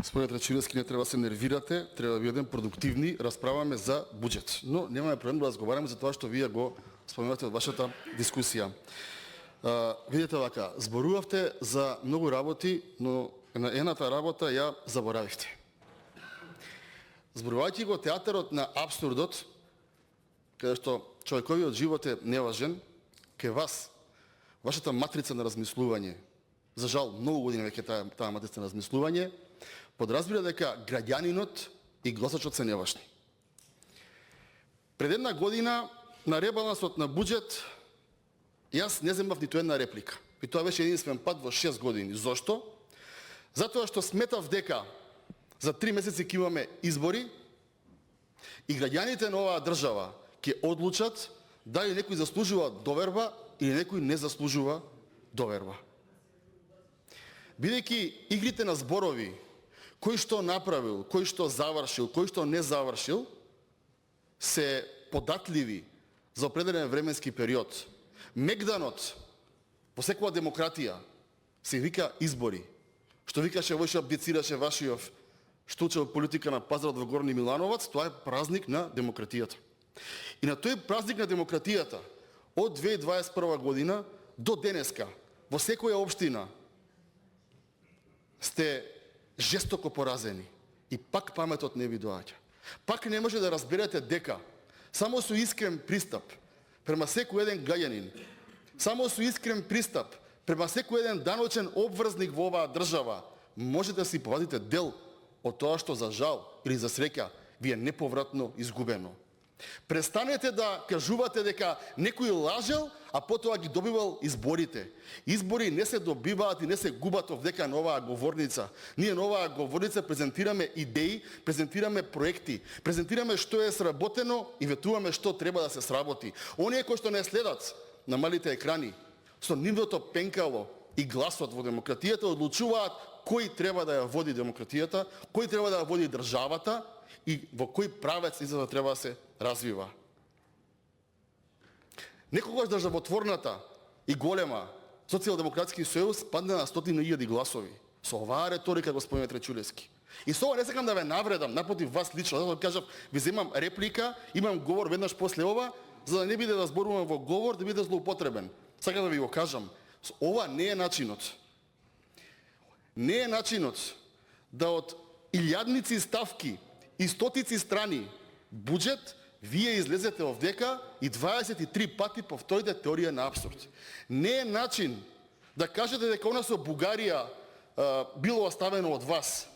Господин Рачилевски, не треба да се нервирате, треба да бидеме продуктивни, расправаме за буџет. Но немаме проблем да разговараме за тоа што вие го споменавте од вашата дискусија. Видите вака, зборувавте за многу работи, но на едната работа ја заборавивте. Зборувајќи го театарот на апсурдот, каде што човековиот живот е неважен, ке вас, вашата матрица на размислување, за жал многу години веќе таа матрица на размислување, подразбира дека граѓанинот и гласачот се неважни. Пред една година на ребалансот на буџет јас не земав ниту една реплика. И тоа беше единствен пат во 6 години. Зошто? Затоа што сметав дека за 3 месеци ќе имаме избори и граѓаните на оваа држава ќе одлучат дали некој заслужува доверба или некој не заслужува доверба. Бидејќи игрите на зборови, кој што направил, кој што завршил, кој што не завршил, се податливи за определен временски период. Мегданот во секоја демократија се вика избори. Што викаше Војше абдицираше Вашиов, што учел политика на пазарот во Горни Милановац, тоа е празник на демократијата. И на тој празник на демократијата од 2021 година до денеска во секоја општина сте жестоко поразени и пак паметот не ви доаѓа. Пак не може да разберете дека само со искрен пристап према секој еден гаѓанин, само со искрен пристап према секој еден даночен обврзник во оваа држава можете да си повадите дел од тоа што за жал или за среќа ви е неповратно изгубено. Престанете да кажувате дека некој лажел, а потоа ги добивал изборите. Избори не се добиваат и не се губат овдека на оваа говорница. Ние на оваа говорница презентираме идеи, презентираме проекти, презентираме што е сработено и ветуваме што треба да се сработи. Оние кои што не следат на малите екрани, со нивното пенкало и гласот во демократијата одлучуваат кој треба да ја води демократијата, кој треба да ја води државата и во кој правец изгледа треба да се развива. Некогаш државотворната и голема Социјалдемократски сојуз падна на 100.000 гласови. Со оваа реторика, господин Рачилевски. И со ова не сакам да ве навредам, напротив вас лично, затоа кажав, ви земам реплика, имам говор веднаш после ова, за да не биде да зборувам во говор, да биде злоупотребен. Сакам да ви го кажам, ова не е начинот. Не е начинот да од илјадници ставки и стотици страни буџет, вие излезете овдека и 23 пати повторите теорија на апсурд. Не е начин да кажете дека она со Бугарија било оставено од вас.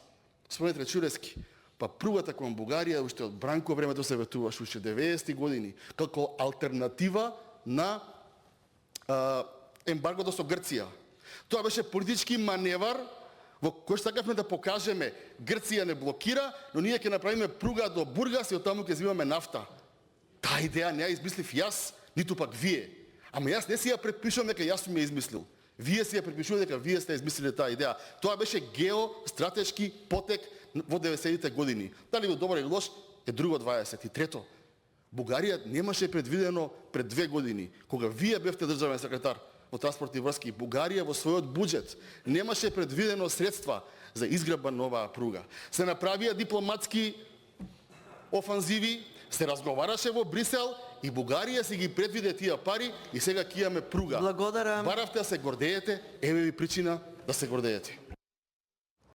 Господин Рачилевски, па пругата кон Бугарија уште од Бранко времето се ветуваше уште 90-ти години како алтернатива на ембаргото со Грција. Тоа беше политички маневар во кој сакавме да покажеме Грција не блокира, но ние ќе направиме пруга до Бургас и оттаму ќе земаме нафта. Таа идеја не ја измислив јас, ниту пак вие. Ама јас не си ја предпишувам дека јас сум ја измислил. Вие си ја предпишувате дека вие сте измислили таа идеја. Тоа беше геостратешки потек во 90-тите години. Дали бил добар или лош е друго 23-то. Бугарија немаше предвидено пред 2 години, кога вие бевте државен секретар во транспорт и врски, Бугарија во својот буџет немаше предвидено средства за изградба на оваа пруга. Се направија дипломатски офанзиви, се разговараше во Брисел и Бугарија си ги предвиде тие пари и сега ќе имаме пруга. Благодарам. Баравте да се гордеете, еве ви причина да се гордеете.